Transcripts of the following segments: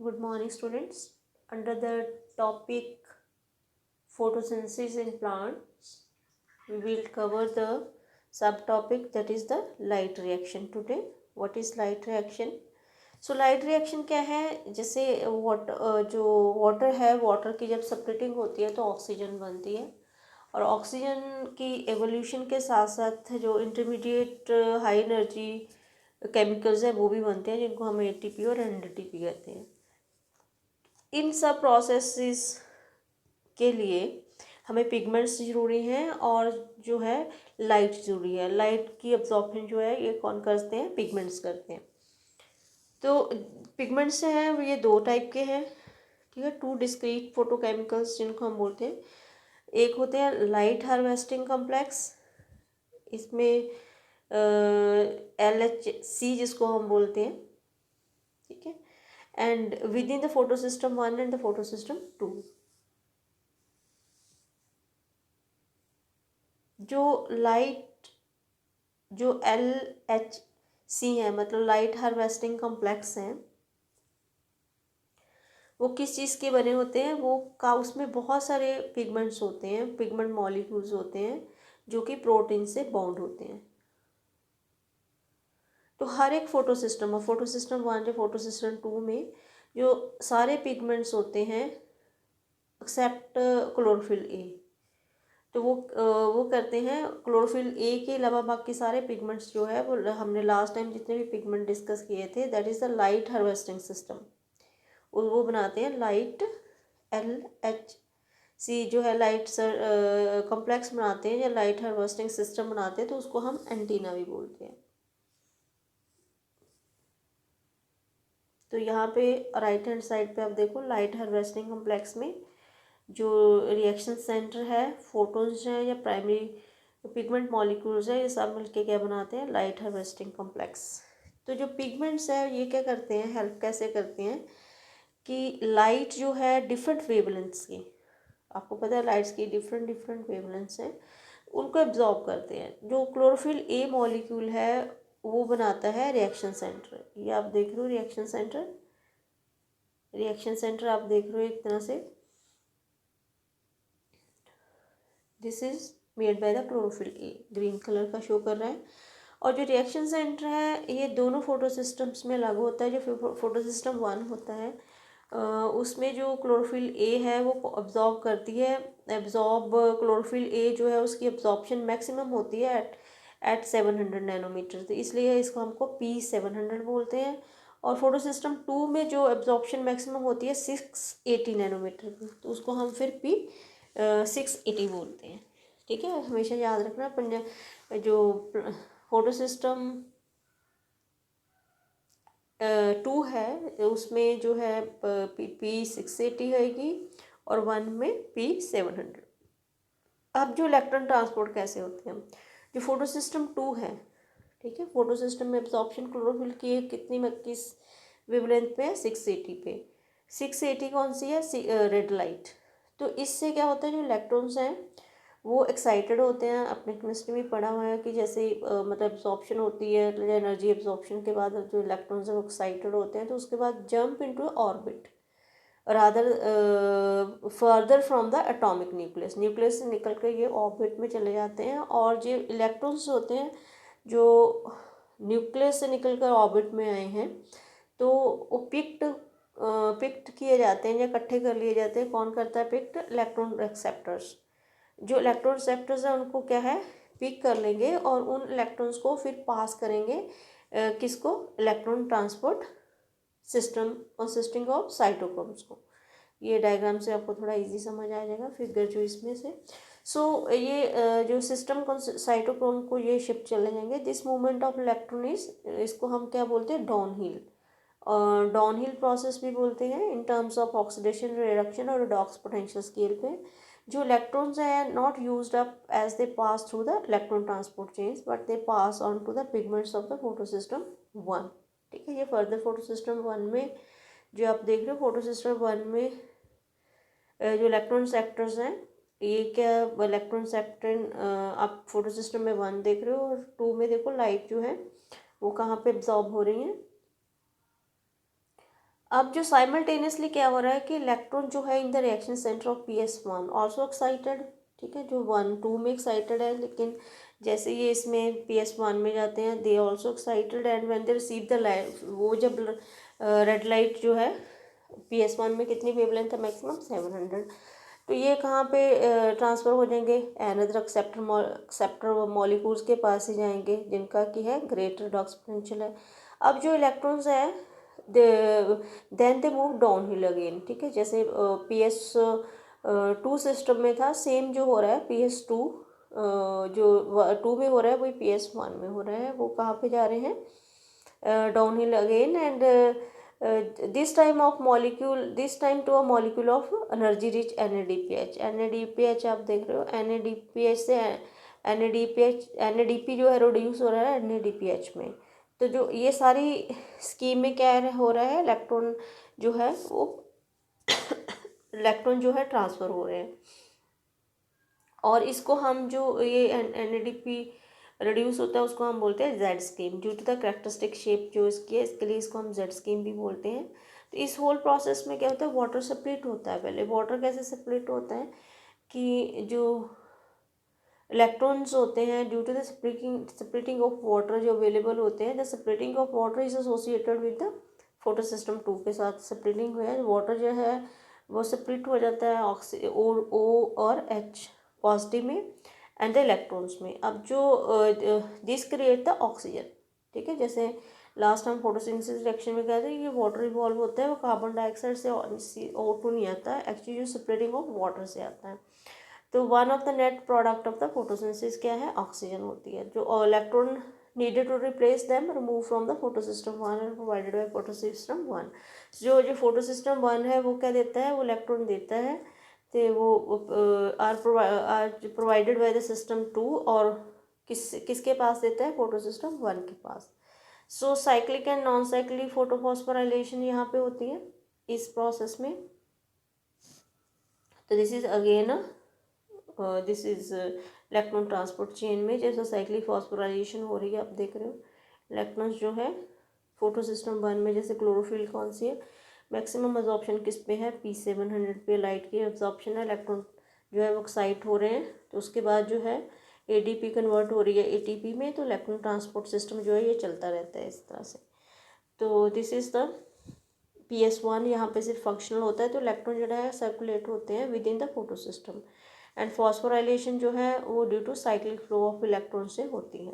Good morning, students. Under the topic photosynthesis in plants, we will cover the subtopic that is the light reaction today. What is light reaction? So light reaction क्या है? जैसे जो water है, water की जब separating होती है तो ऑक्सीजन बनती है, और ऑक्सीजन की एवोल्यूशन के साथ साथ जो इंटरमीडिएट हाई एनर्जी केमिकल्स हैं वो भी बनते हैं, जिनको हम एटीपी और एनएडीपी कहते हैं। इन सब प्रोसेसेस के लिए हमें पिगमेंट्स ज़रूरी हैं और जो है लाइट ज़रूरी है। लाइट की एब्जॉर्प्शन जो है ये कौन करते हैं? पिगमेंट्स करते हैं। तो पिगमेंट्स हैं वो ये दो टाइप के हैं, ठीक है। टू डिस्क्रीट फोटोकेमिकल्स जिनको हम बोलते हैं। एक होते हैं लाइट हार्वेस्टिंग कॉम्प्लेक्स, इसमें LHC जिसको हम बोलते हैं, ठीक है। And with in the photo system 1 and the photo system 2, जो लाइट जो LHC है मतलब लाइट हार्वेस्टिंग कॉम्प्लेक्स हैं, वो किस चीज़ के बने होते हैं? वो का उसमें बहुत सारे पिगमेंट्स होते हैं, पिगमेंट मॉलिक्यूल्स होते हैं जो कि प्रोटीन से बॉन्ड होते हैं। तो हर एक फोटो सिस्टम और फोटो सिस्टम 1 या फोटो सिस्टम 2 में जो सारे पिगमेंट्स होते हैं एक्सेप्ट क्लोरोफिल ए, तो वो करते हैं। क्लोरोफिल ए के अलावा बाकी सारे पिगमेंट्स जो है वो हमने लास्ट टाइम जितने भी पिगमेंट डिस्कस किए थे, that is the light harvesting system. वो बनाते हैं लाइट LHC जो है लाइट कॉम्प्लेक्स बनाते हैं या लाइट हार्वेस्टिंग सिस्टम बनाते हैं, तो उसको हम एंटीना भी बोलते हैं। तो यहाँ पे राइट हैंड साइड पे आप देखो लाइट हार्वेस्टिंग कॉम्प्लेक्स में जो रिएक्शन सेंटर है, फोटोन्स हैं या प्राइमरी पिगमेंट मॉलिक्यूल्स है, ये सब मिलके क्या बनाते हैं? Light harvesting complex. तो जो पिगमेंट्स है ये क्या करते हैं, हेल्प कैसे करते हैं कि लाइट जो है डिफरेंट वेवलेंथ्स की, आपको पता है लाइट्स की डिफरेंट डिफरेंट वेवलेंथ्स हैं, उनको एब्जॉर्ब करते हैं। जो क्लोरोफिल ए मॉलिक्यूल है वो बनाता है रिएक्शन सेंटर। ये आप देख रहे हो रिएक्शन सेंटर, रिएक्शन सेंटर आप देख रहे हो एक तरह से, this is made by the chlorophyll A, green colour का शो कर रहा है। और जो रिएक्शन सेंटर है ये दोनों फोटो सिस्टम्स में लागू होता है। जो फोटो सिस्टम 1 होता है उसमें जो क्लोरोफिल ए है वो अब्जॉर्ब करती है, एब्जॉर्ब क्लोरोफिल ए जो है उसकी अब्जॉर्प्शन मैक्सिमम होती है एट 700 नैनोमीटर, तो इसलिए इसको हमको P700 बोलते हैं। और फोटो सिस्टम 2 में जो एब्जॉर्प्शन मैक्सिमम होती है 680 नैनोमीटर की, तो उसको हम फिर P680 बोलते हैं, ठीक है। हमेशा याद रखना जो फोटो सिस्टम 2 है उसमें जो है P680 रहेगी और 1 में P700। अब जो इलेक्ट्रॉन ट्रांसपोर्ट कैसे होते हैं, जो फोटो सिस्टम 2 है, ठीक है, फोटो सिस्टम में एब्जॉर्प्शन क्लोरोफिल की कितनी किस वेवलेंथ पे है? 680 पे। 680 कौन सी है? Red light. तो इससे क्या होता है, जो इलेक्ट्रॉन्स हैं वो एक्साइटेड होते हैं। अपने केमिस्ट्री में पढ़ा हुआ है कि जैसे मतलब एब्जॉर्प्शन होती है, एनर्जी एब्जॉर्प्शन के बाद जो इलेक्ट्रॉन्स हैं वो एक्साइटेड होते हैं, तो उसके बाद jump into orbit rather further from the atomic nucleus, nucleus से निकल कर ये ऑर्बिट में चले जाते हैं। और जो इलेक्ट्रॉन्स होते हैं जो न्यूक्लियस से निकल कर ऑर्बिट में आए हैं, तो वो पिक्ट किए जाते हैं या इकट्ठे कर लिए जाते हैं। कौन करता है पिक्ट? Electron acceptors. जो इलेक्ट्रॉन एक्सेप्टर्स हैं उनको क्या है, पिक कर लेंगे और उन इलेक्ट्रॉन्स को फिर पास करेंगे किसको? Electron transport system consisting of cytochromes को। ये डायग्राम से आपको थोड़ा इजी समझ आ जाएगा, फिगर जो इसमें से। ये जो सिस्टम साइटोक्रोम को ये शिफ्ट चले जाएंगे। This movement of electron is, इसको हम क्या बोलते हैं? डाउन हिल, और डाउन हिल प्रोसेस भी बोलते हैं in terms of oxidation, reduction और रिडॉक्स पोटेंशियल स्केल पे। जो इलेक्ट्रॉन्स हैं not used up as they pass through the electron transport chains, but they pass on to the pigments of the photo system 1, ठीक है। ये further photo system 1 में जो आप देख रहे हो, फोटो सिस्टम 1 में जो इलेक्ट्रॉन सेक्टर्स हैं, ये क्या इलेक्ट्रॉन सेक्टर आप फोटो सिस्टम में 1 देख रहे हो, और 2 में देखो लाइट जो है वो कहाँ पे एब्जॉर्ब हो रही है? अब जो साइमल्टेनियसली क्या हो रहा है कि इलेक्ट्रॉन जो है in the reaction centre of PS1 also excited, ठीक है, जो 1 2 में एक्साइटेड है, लेकिन जैसे ये इसमें PS1 में जाते हैं they also excited and when they receive the light, वो जब रेड लाइट जो है PS1 में कितनी वेवलेंथ है, मैक्सिमम 700, तो ये कहाँ पे ट्रांसफ़र हो जाएंगे, अनदर एक्सेप्टर मॉलिक्यूल्स के पास ही जाएंगे जिनका की है ग्रेटर डॉक्स पोटेंशियल है। अब जो इलेक्ट्रॉन्स है then they move down hill again, ठीक है, जैसे PS2 सिस्टम में था, सेम जो हो रहा है PS2 जो 2 में हो रहा है वही PS1 में हो रहा है, वो कहाँ पे जा रहे हैं, down hill again, and this time to a molecule of energy rich NADPH। NADPH आप देख रहे हो, NADPH से NADP जो है रिड्यूस हो रहा है NADPH में। तो जो ये सारी स्कीम में क्या हो रहा है, इलेक्ट्रॉन जो है वो इलेक्ट्रॉन जो है ट्रांसफ़र हो रहे हैं, और इसको हम जो ये NADP रिड्यूस होता है उसको हम बोलते हैं Z scheme, due to the characteristic shape जो इसकी है, इसके लिए इसको हम जेड स्कीम भी बोलते हैं। तो इस होल प्रोसेस में क्या होता है, वाटर सेपरेट होता है। पहले वाटर कैसे सेपरेट होता है कि जो इलेक्ट्रॉन्स होते हैं due to the separating of water जो अवेलेबल होते हैं, the separating of water is associated with the photo system 2 के साथ दिस है वाटर जो है वो सेपरेट हो जाता है O और H पॉजिटिव में एंड द इलेक्ट्रॉन्स में। अब जो दिस क्रिएट द ऑक्सीजन, ठीक है, जैसे लास्ट हम फोटोसिंथेसिस रिएक्शन में कहते हैं ये वाटर इवॉल्व होता है, वो कार्बन डाइऑक्साइड से O2 नहीं आता है, एक्चुअली जो सेपरेटिंग ऑफ वाटर से आता है। तो one of the net product of the photosynthesis क्या है, ऑक्सीजन होती है। जो electron needed to replace them removed from the photosystem 1 and provided by photosystem 1। जो photosystem 1 है वो क्या देता है, वो इलेक्ट्रॉन देता है, तो वो are provided by the system 2, और किसके पास देता है, फोटोसिस्टम 1 के पास। So cyclic and non cyclic photophosphorylation यहाँ पे होती है इस प्रोसेस में। तो this is again this is electron transport chain में जैसा साइक्लिक फॉस्फोराइलेशन हो रही है, आप देख रहे हो इलेक्ट्रॉन्स जो है फोटो सिस्टम 1 में, जैसे क्लोरोफिल कौन सी है, मैक्सिमम एब्जॉर्प्शन किस पे है, P700 पे लाइट की एब्जॉर्प्शन है, इलेक्ट्रॉन जो है वो एक्साइट हो रहे हैं, तो उसके बाद जो है ADP कन्वर्ट हो रही है ATP में, तो इलेक्ट्रॉन ट्रांसपोर्ट सिस्टम जो है ये चलता रहता है इस तरह से। तो दिस इज़ द PS1 यहाँ पे सिर्फ फंक्शनल होता है, तो इलेक्ट्रॉन जो है सर्कुलेट होते हैं within the photo system, and phosphorylation जो है वो due to cyclic flow of electron से होती है।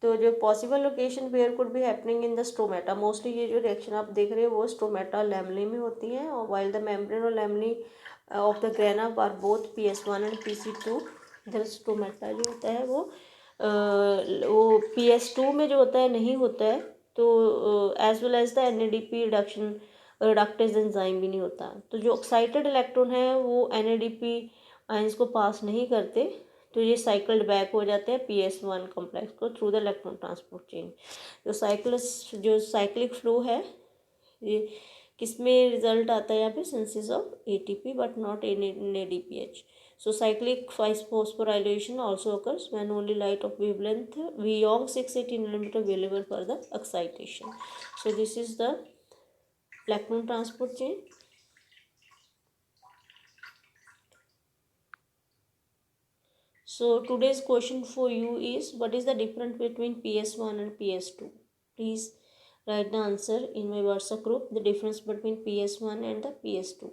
तो जो possible location where could be happening in the stomata, mostly ये जो रिएक्शन आप देख रहे हो वो स्टोमेटा लैमली में होती हैं, और वाइल द मेम्ब्रेन और lamellae of the grana are both PS1 and PC2, इधर स्टोमेटा जो होता है वो PS2 में जो होता है नहीं होता है, तो as well as the NADP reductase enzyme भी नहीं होता। तो जो एक्साइटेड इलेक्ट्रॉन है वो NADP आयंस को पास नहीं करते, तो ये साइकिल्ड बैक हो जाते हैं PS1 कॉम्प्लेक्स को through the electron transport chain. जो साइक्लिक फ्लो है ये किस में रिजल्ट आता है, यहाँ पे synthesis of ATP but not NADPH। So cyclic phosphorylation also occurs when only light of wavelength beyond 680 nanometer available for the excitation. So this is the electron transport chain. So today's question for you is, what is the difference between PS1 and PS2? Please write the answer in my WhatsApp group, the difference between PS1 and the PS2.